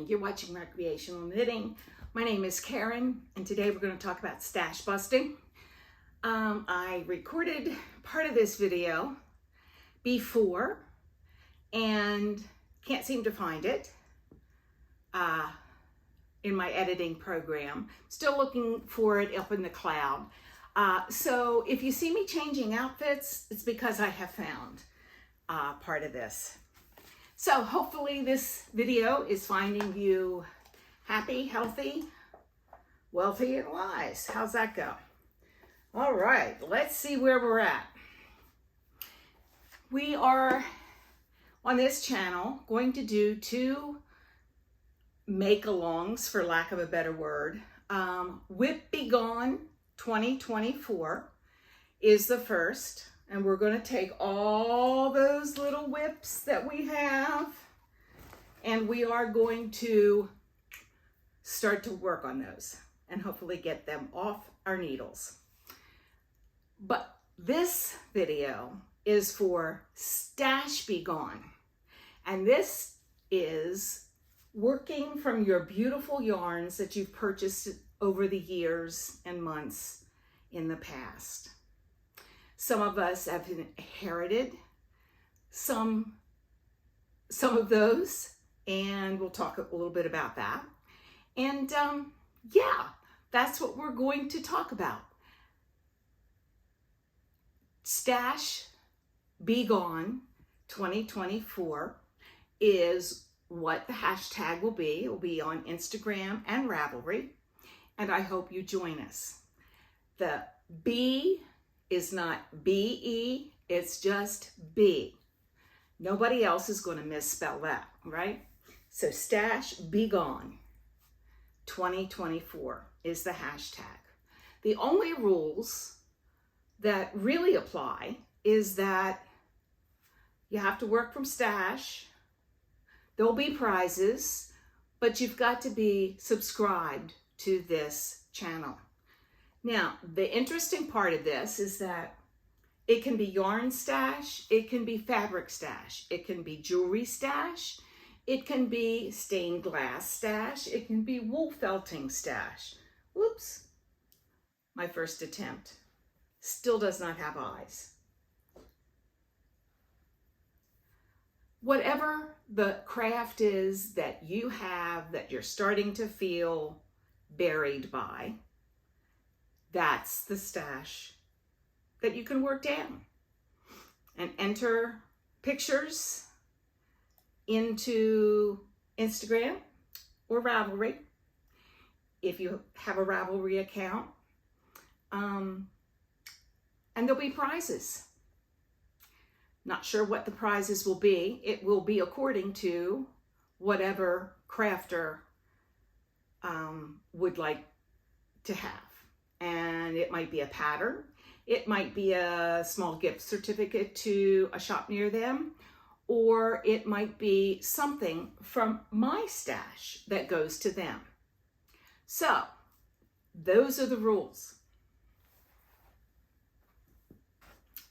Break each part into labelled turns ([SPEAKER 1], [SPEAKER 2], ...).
[SPEAKER 1] morning. You're watching Recreational Knitting. My name is Karen, and today we're going to talk about stash busting. I recorded part of this video before and can't seem to find it in my editing program. Still looking for it up in the cloud. So if you see me changing outfits, it's because I have found part of this. So hopefully this video is finding you happy, healthy, wealthy, and wise. How's that go? All right, let's see where we're at. We are on this channel going to do two make-alongs, for lack of a better word. Whip Be Gone 2024 is the first. And we're going to take all those little whips that we have and we are going to start to work on those and hopefully get them off our needles. But this video is for Stash Be Gone. And this is working from your beautiful yarns that you've purchased over the years and months in the past. Some of us have inherited some of those, and we'll talk a little bit about that. And yeah, that's what we're going to talk about. Stash Be Gone 2024 is what the hashtag will be. It will be on Instagram and Ravelry, and I hope you join us. The B is not B-E, it's just B. Nobody else is going to misspell that, right? So Stash Be Gone 2024 is the hashtag. The only rules that really apply is that you have to work from stash. There'll be prizes, but you've got to be subscribed to this channel. Now, the interesting part of this is that it can be yarn stash, it can be fabric stash, it can be jewelry stash, it can be stained glass stash, it can be wool felting stash. Whoops, my first attempt. Still does not have eyes. Whatever the craft is that you have that you're starting to feel buried by, that's the stash that you can work down and enter pictures into Instagram or Ravelry if you have a Ravelry account. And there'll be prizes. Not sure what the prizes will be. It will be according to whatever crafter would like to have. And it might be a pattern, it might be a small gift certificate to a shop near them, or it might be something from my stash that goes to them. So those are the rules.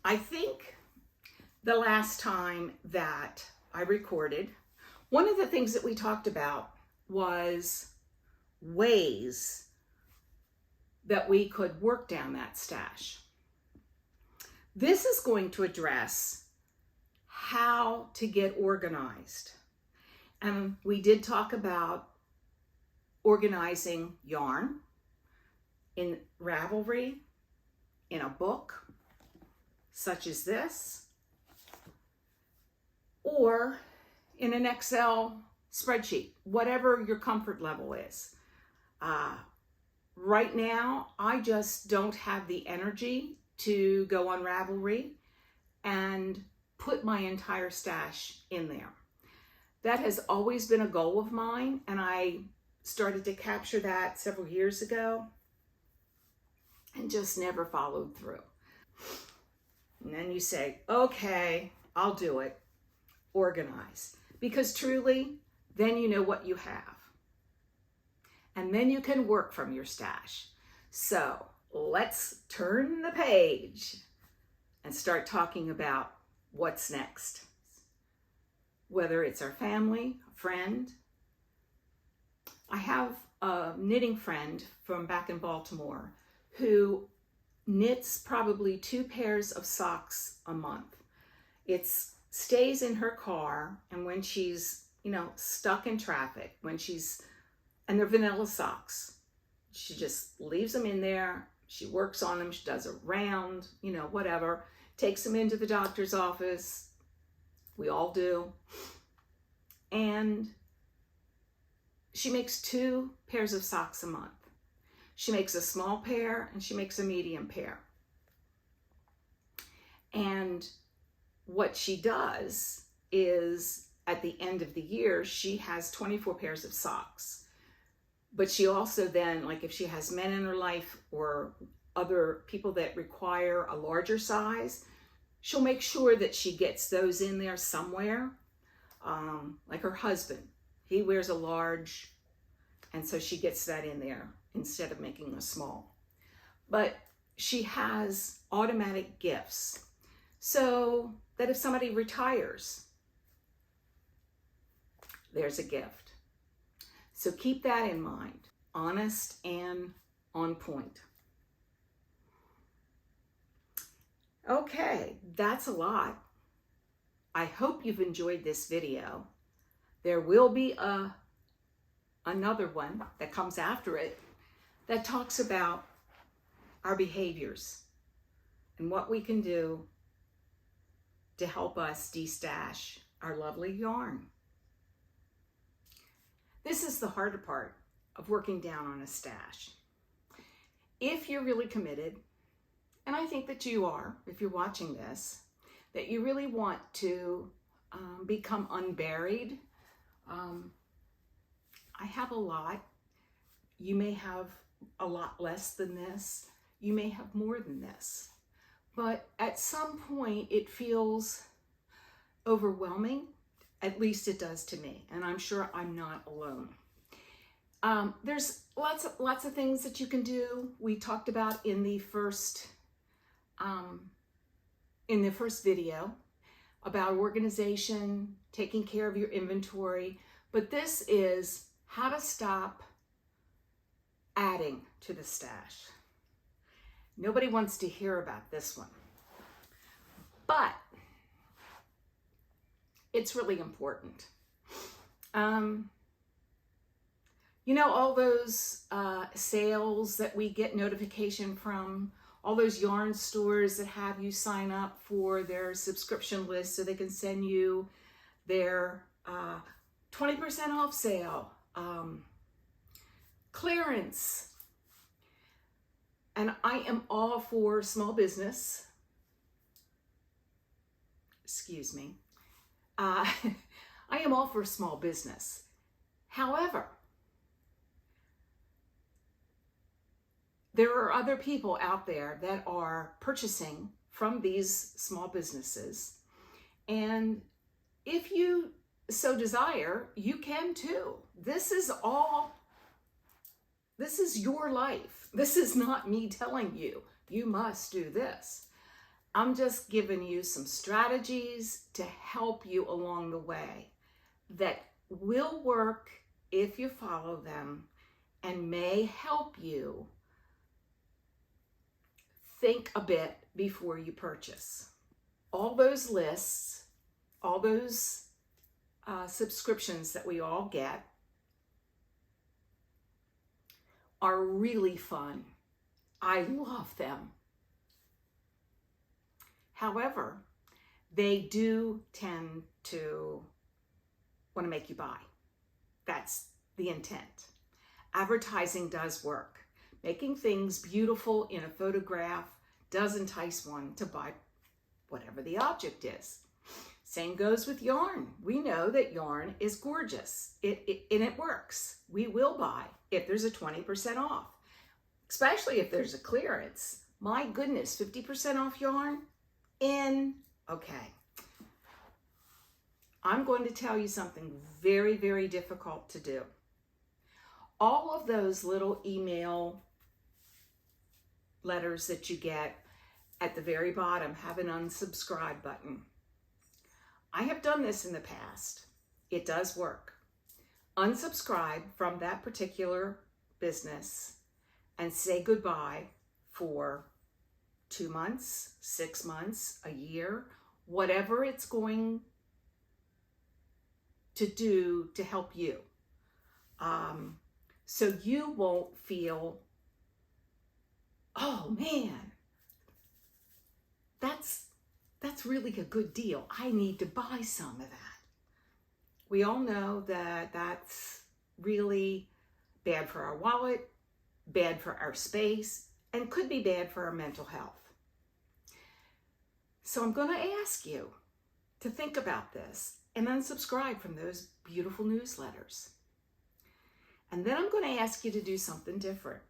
[SPEAKER 1] I think the last time that I recorded, one of the things that we talked about was ways that we could work down that stash. This is going to address how to get organized. And we did talk about organizing yarn in Ravelry, in a book, such as this, or in an Excel spreadsheet, whatever your comfort level is. Right now, I just don't have the energy to go on Ravelry and put my entire stash in there. That has always been a goal of mine, and I started to capture that several years ago and just never followed through. And then you say, okay, I'll do it. Organize. Because truly, then you know what you have. And then you can work from your stash. So let's turn the page and start talking about what's next. Whether it's our family, a friend, I have a knitting friend from back in Baltimore who knits probably 2 pairs of socks a month. It stays in her car, and when she's, you know, stuck in traffic, and they're vanilla socks, she just leaves them in there. She works on them. She does a round, you know, whatever, takes them into the doctor's office. We all do. And she makes 2 pairs of socks a month. She makes a small pair and she makes a medium pair. And what she does is at the end of the year, she has 24 pairs of socks. But she also then, like if she has men in her life or other people that require a larger size, she'll make sure that she gets those in there somewhere. Like her husband, he wears a large, and so she gets that in there instead of making a small. But she has automatic gifts so that if somebody retires, there's a gift. So keep that in mind, honest and on point. Okay, that's a lot. I hope you've enjoyed this video. There will be another one that comes after it that talks about our behaviors and what we can do to help us de-stash our lovely yarn. This is the harder part of working down on a stash. If you're really committed, and I think that you are, if you're watching this, that you really want to become unburied. I have a lot. You may have a lot less than this. You may have more than this. But at some point it feels overwhelming. At least it does to me, and I'm sure I'm not alone. There's lots of things that you can do. We talked about in the first video about organization, taking care of your inventory, but this is how to stop adding to the stash. Nobody wants to hear about this one, but it's really important. You know, all those sales that we get notification from, all those yarn stores that have you sign up for their subscription list so they can send you their 20% off sale, clearance. And I am all for small business. Excuse me. I am all for small business. However, there are other people out there that are purchasing from these small businesses. And if you so desire, you can too. This is your life. This is not me telling you, you must do this. I'm just giving you some strategies to help you along the way that will work if you follow them and may help you think a bit before you purchase. All those lists, all those subscriptions that we all get are really fun. I love them. However, they do tend to want to make you buy. That's the intent. Advertising does work. Making things beautiful in a photograph does entice one to buy whatever the object is. Same goes with yarn. We know that yarn is gorgeous and it works. We will buy if there's a 20% off, especially if there's a clearance. My goodness, 50% off yarn? Okay. I'm going to tell you something very, very difficult to do. All of those little email letters that you get at the very bottom have an unsubscribe button. I have done this in the past. It does work. unsubscribe from that particular business and say goodbye for 2 months, 6 months, a year, whatever it's going to do to help you. So you won't feel, oh man, that's really a good deal. I need to buy some of that. We all know that that's really bad for our wallet, bad for our space, and could be bad for our mental health. So I'm going to ask you to think about this and unsubscribe from those beautiful newsletters. And then I'm going to ask you to do something different.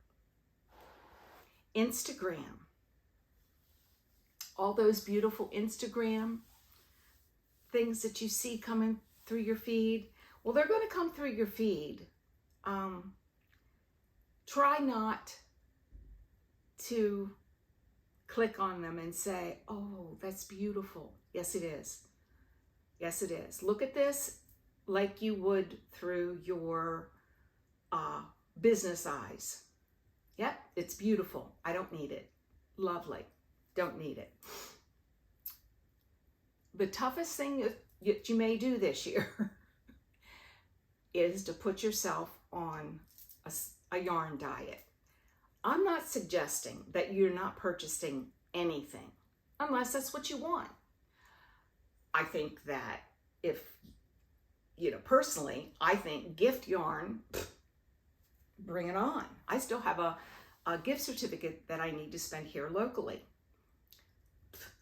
[SPEAKER 1] Instagram. All those beautiful Instagram things that you see coming through your feed. Well, they're going to come through your feed. Try not to click on them and say, oh, that's beautiful. Yes, it is. Yes, it is. Look at this like you would through your business eyes. Yep, it's beautiful. I don't need it. Lovely. Don't need it. The toughest thing that you may do this year is to put yourself on a yarn diet. I'm not suggesting that you're not purchasing anything unless that's what you want. I think that if, personally, I think gift yarn, bring it on. I still have a gift certificate that I need to spend here locally.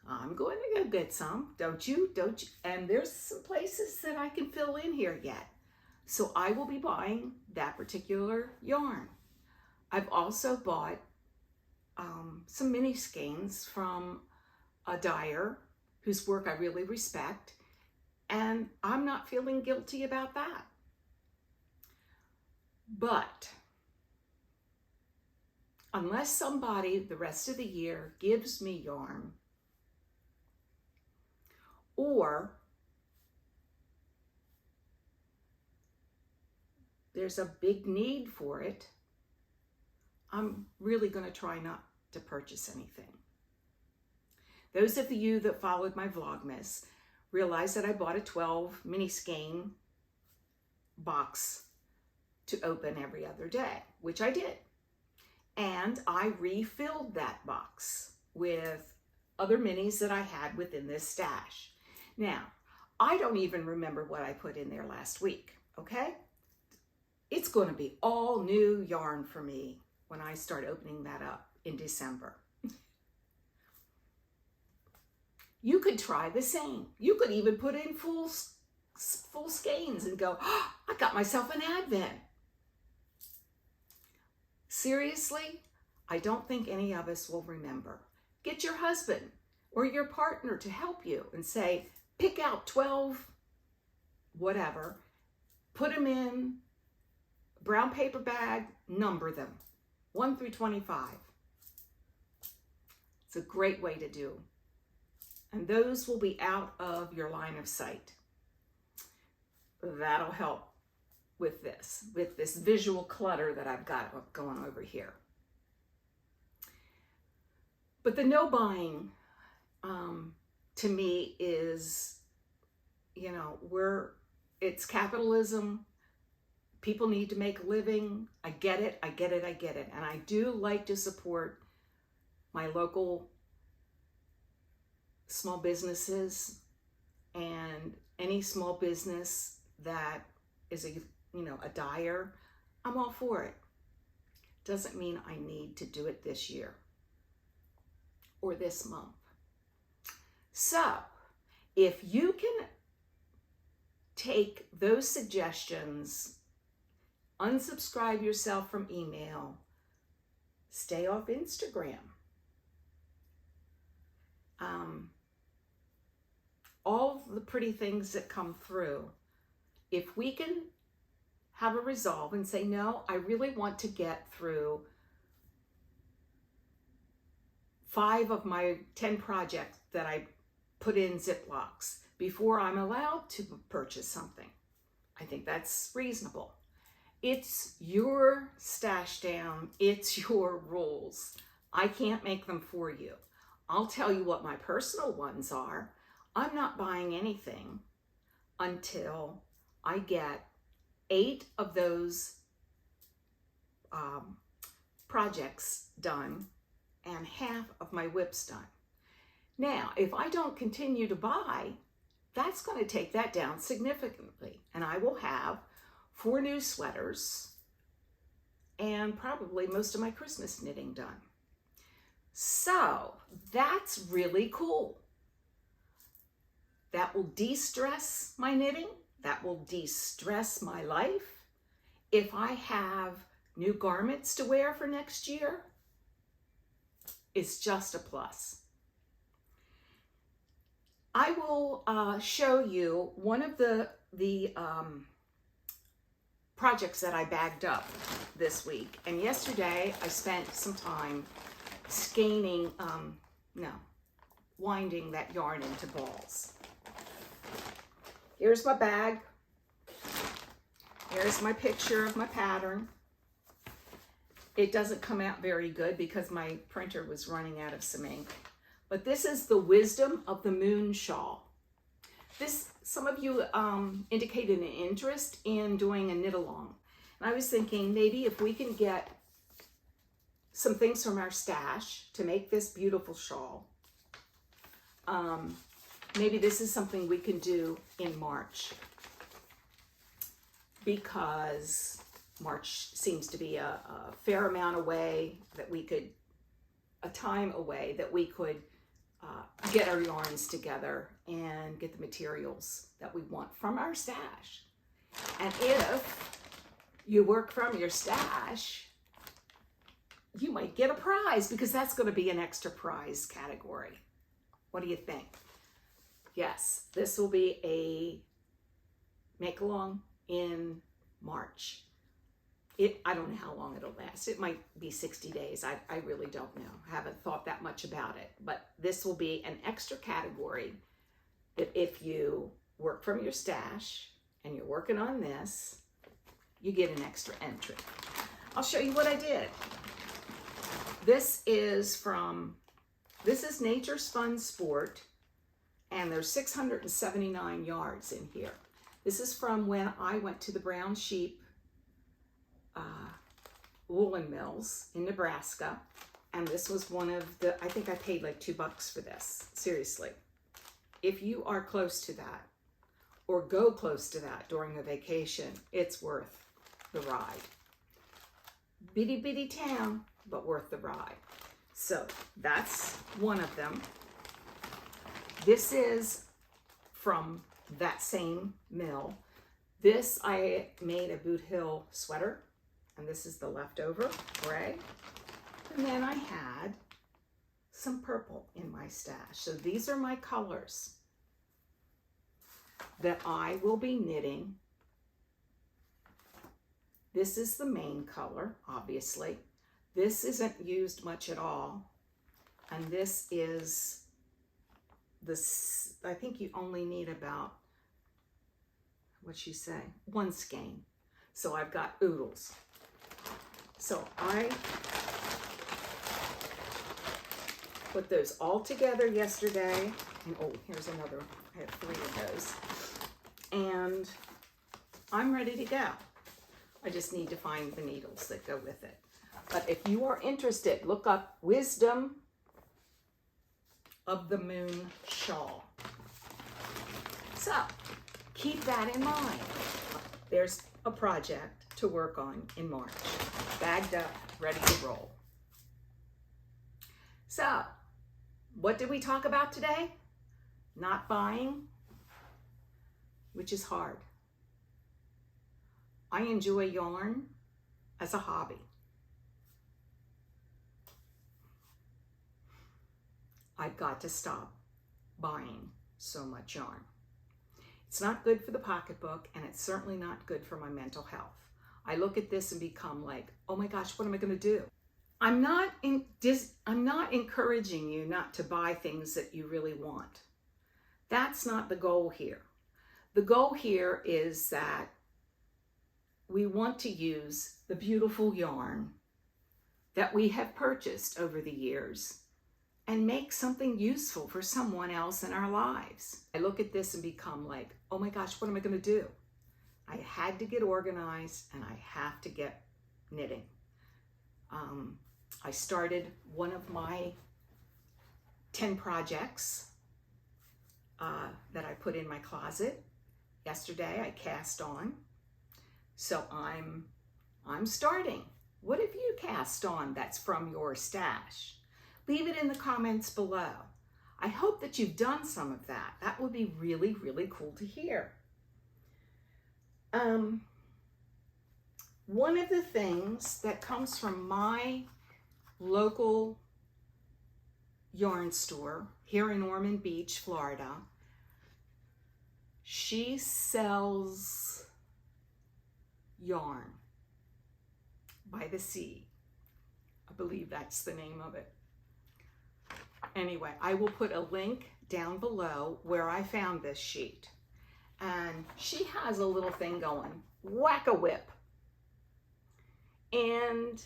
[SPEAKER 1] I'm going to go get some, don't you? And there's some places that I can fill in here yet. So I will be buying that particular yarn. I've also bought some mini skeins from a dyer whose work I really respect, and I'm not feeling guilty about that. But unless somebody the rest of the year gives me yarn, or there's a big need for it, I'm really going to try not to purchase anything. Those of you that followed my Vlogmas realize that I bought a 12 mini skein box to open every other day, which I did. And I refilled that box with other minis that I had within this stash. Now, I don't even remember what I put in there last week, okay? It's going to be all new yarn for me when I start opening that up in December. You could try the same. You could even put in full skeins and go, oh, I got myself an Advent. Seriously, I don't think any of us will remember. Get your husband or your partner to help you and say, pick out 12, whatever, put them in a brown paper bag, number them, 1 through 25. It's a great way to do. And those will be out of your line of sight. That'll help with this visual clutter that I've got going over here. But the no buying, to me is, it's capitalism. People need to make a living. I get it. And I do like to support my local small businesses, and any small business that is a dyer, I'm all for it. Doesn't mean I need to do it this year or this month. So if you can take those suggestions, unsubscribe yourself from email, stay off Instagram, all the pretty things that come through, if we can have a resolve and say, no, I really want to get through 5 of my 10 projects that I put in Ziplocs before I'm allowed to purchase something. I think that's reasonable. It's your stash down. It's your rules. I can't make them for you. I'll tell you what my personal ones are. I'm not buying anything until I get 8 of those projects done and half of my whips done. Now, if I don't continue to buy, that's going to take that down significantly. And I will have 4 new sweaters and probably most of my Christmas knitting done. So that's really cool. That will de-stress my knitting. That will de-stress my life. If I have new garments to wear for next year, it's just a plus. I will show you one of the projects that I bagged up this week. And yesterday I spent some time winding that yarn into balls. Here's my bag. Here's my picture of my pattern. It doesn't come out very good because my printer was running out of some ink. But this is the Wisdom of the Moon shawl. Some of you indicated an interest in doing a knit along. And I was thinking maybe if we can get some things from our stash to make this beautiful shawl, maybe this is something we can do in March, because March seems to be a fair amount away that we could, a time away that we could get our yarns together and get the materials that we want from our stash. And if you work from your stash, you might get a prize, because that's going to be an extra prize category. What do you think? Yes, this will be a make-along in March. I don't know how long it'll last. It might be 60 days. I really don't know. I haven't thought that much about it. But this will be an extra category that if you work from your stash and you're working on this, you get an extra entry. I'll show you what I did. This is Nature's Fun Sport, and there's 679 yards in here. This is from when I went to the Brown Sheep woolen mills in Nebraska, and this was one of the, I think I paid like $2 for this. Seriously, if you are close to that or go close to that during a vacation, it's worth the ride. Bitty bitty town, but worth the ride. So that's one of them. This is from that same mill. This, I made a Boot Hill sweater, and this is the leftover gray. And then I had some purple in my stash. So these are my colors that I will be knitting. This is the main color, obviously. This isn't used much at all. And this is this, I think you only need about, what'd she say? 1 skein. So I've got oodles. So I put those all together yesterday. And oh, here's another, I have 3 of those. And I'm ready to go. I just need to find the needles that go with it. But if you are interested, look up Wisdom of the Moon shawl. So keep that in mind. There's a project to work on in March. Bagged up, ready to roll. So, what did we talk about today? Not buying, which is hard. I enjoy yarn as a hobby. I've got to stop buying so much yarn. It's not good for the pocketbook, and it's certainly not good for my mental health. I look at this and become like, oh my gosh, what am I going to do? I'm not encouraging you not to buy things that you really want. That's not the goal here. The goal here is that we want to use the beautiful yarn that we have purchased over the years and make something useful for someone else in our lives. I look at this and become like, oh my gosh, what am I going to do? I had to get organized and I have to get knitting. I started one of my 10 projects that I put in my closet. Yesterday I cast on. So I'm starting. What have you cast on that's from your stash? Leave it in the comments below. I hope that you've done some of that. That would be really, really cool to hear. One of the things that comes from my local yarn store here in Ormond Beach, Florida, she sells yarn by the sea. I believe that's the name of it. Anyway, I will put a link down below where I found this sheet. And she has a little thing going, Whack-A-Whip. And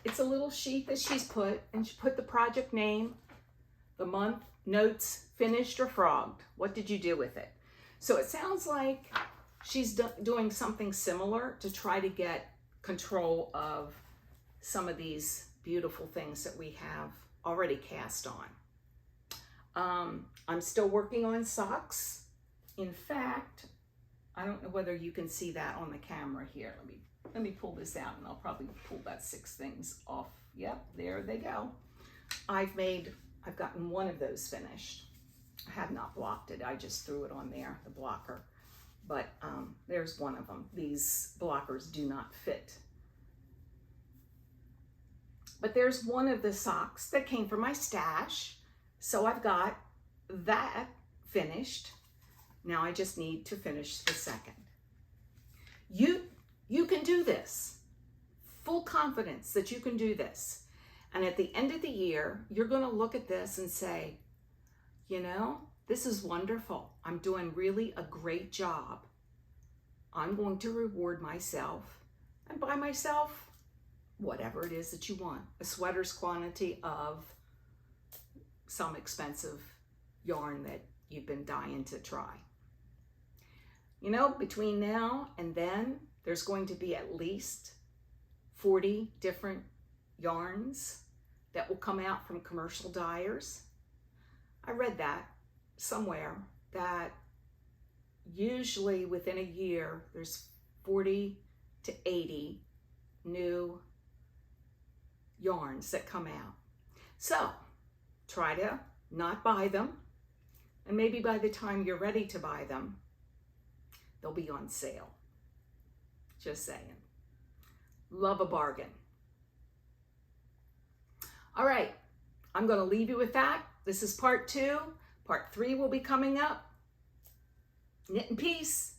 [SPEAKER 1] it's a little sheet that she's put, and she put the project name, the month, notes, finished or frogged. What did you do with it? So it sounds like she's doing something similar to try to get control of some of these beautiful things that we have already cast on. I'm still working on socks. In fact, I don't know whether you can see that on the camera here. Let me pull this out and I'll probably pull about 6 things off. Yep, there they go. I've gotten one of those finished. I have not blocked it. I just threw it on there, the blocker. But there's one of them. These blockers do not fit. But there's one of the socks that came from my stash. So I've got that finished. Now I just need to finish the second. You can do this. Full confidence that you can do this. And at the end of the year, you're going to look at this and say, you know, this is wonderful. I'm doing really a great job. I'm going to reward myself and buy myself whatever it is that you want. A sweater's quantity of some expensive yarn that you've been dying to try. You know, between now and then, there's going to be at least 40 different yarns that will come out from commercial dyers. I read that somewhere, that usually within a year, there's 40 to 80 new yarns that come out. So try to not buy them, and maybe by the time you're ready to buy them, they'll be on sale. Just saying. Love a bargain. All right, I'm going to leave you with that. This is part 2. Part 3 will be coming up. Knit in peace.